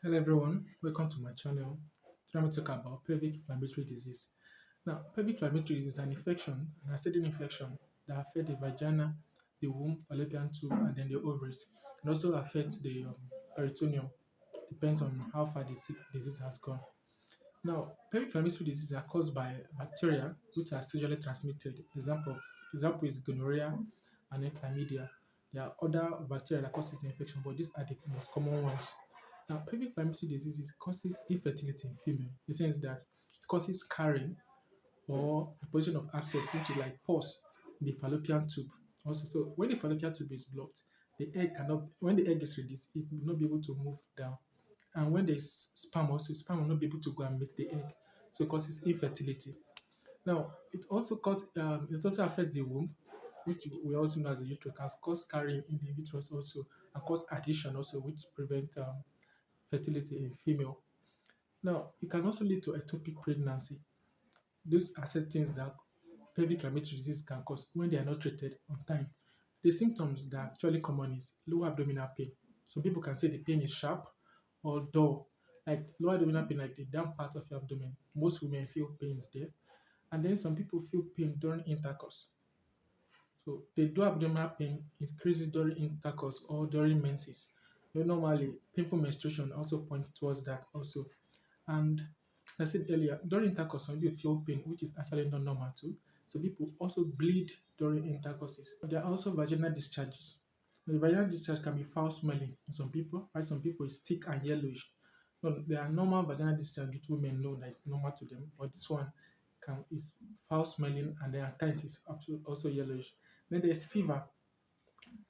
Hello everyone, welcome to my channel. Today I'm going to talk about pelvic inflammatory disease. Now, pelvic inflammatory disease is an infection, an acidic infection that affects the vagina, the womb, fallopian tube, and then the ovaries. It also affects the peritoneum. Depends on how far the disease has gone. Now, pelvic inflammatory diseases are caused by bacteria which are sexually transmitted. Example is gonorrhea and then chlamydia. There are other bacteria that causes the infection, but these are the most common ones. Now, pelvic inflammatory diseases causes infertility in female. In the sense that it causes scarring or the position of abscess, which is like pus in the fallopian tube. Also, so when the fallopian tube is blocked, the egg cannot. When the egg is released, it will not be able to move down. And when there's sperm, also sperm will not be able to go and meet the egg, so it causes infertility. Now, it also affects the womb, which we also know as the uterus, can cause scarring in the uterus also, and cause adhesion also, which prevent fertility in female. Now, it can also lead to ectopic pregnancy. These are certain things that pelvic inflammatory disease can cause when they are not treated on time. The symptoms that are actually common is lower abdominal pain. Some people can say the pain is sharp or dull, like lower abdominal pain, like the down part of your abdomen. Most women feel pains there. And then some people feel pain during intercourse. So the lower abdominal pain increases during intercourse or during menses. Normally, painful menstruation also points towards that also. And I said earlier, during intercourse, some people feel pain, which is actually not normal too. So people also bleed during intercourses. There are also vaginal discharges. The vaginal discharge can be foul smelling in some people, while some people it's thick and yellowish. No, there are normal vaginal discharge which women know that it's normal to them, but this one is foul smelling and then at times it's also yellowish. Then there's fever.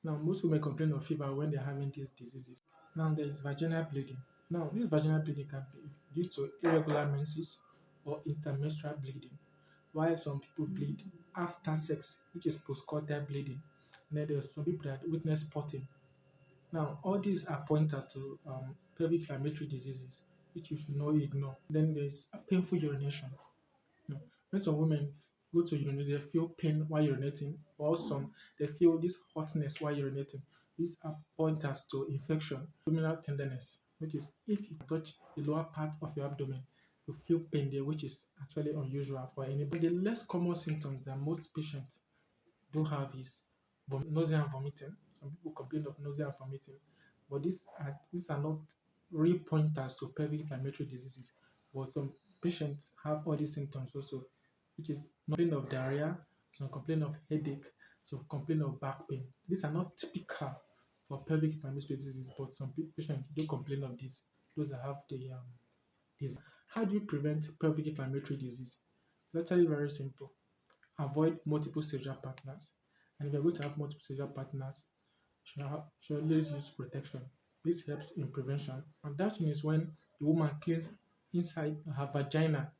Now most women complain of fever when they're having these diseases. Now there is vaginal bleeding. Now this vaginal bleeding can be due to irregular menses or intermenstrual bleeding, while some people bleed after sex, which is postcoital bleeding. And then there's some people that witness spotting. Now, all these are pointers to pelvic inflammatory diseases, which you should not ignore. Then there's a painful urination. Now, when some women go to urinate, they feel pain while urinating, or some they feel this hotness while urinating. These are pointers to infection, abdominal tenderness, which is if you touch the lower part of your abdomen, you feel pain there, which is actually unusual for anybody. The less common symptoms that most patients do have is nausea and vomiting. Some people complain of nausea and vomiting, but these are not real pointers to pelvic inflammatory diseases. But some patients have all these symptoms also, which is complain of diarrhea, some complain of headache, some complain of back pain. These are not typical for pelvic inflammatory diseases, but some patients do complain of this. Those that have the disease. How do you prevent pelvic inflammatory disease? It's actually very simple. Avoid multiple sexual partners. And if you're going to have multiple sexual partners, should always use protection. This helps in prevention. And that is when the woman cleans inside her vagina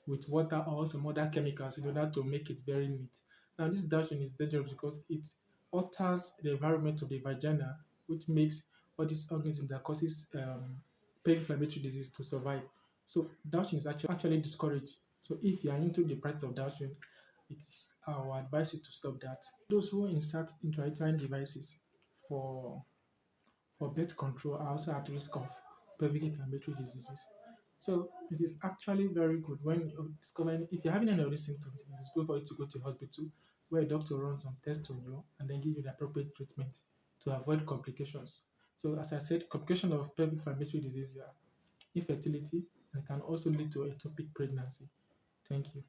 with water or some other chemicals in order to make it very neat. Now, this dashing is dangerous because it alters the environment of the vagina, which makes all these organisms that causes inflammatory disease to survive. So, dashing is actually discouraged. So, if you are into the practice of dashing, it is our advice you to stop that. Those who insert intrauterine devices for for birth control are also at risk of pelvic inflammatory diseases. So it is actually very good when you're discovering if you're having any of these symptoms, it is good for you to go to hospital where a doctor runs some tests on you and then give you the appropriate treatment to avoid complications. So as I said, complication of pelvic inflammatory disease are infertility and can also lead to ectopic pregnancy. Thank you.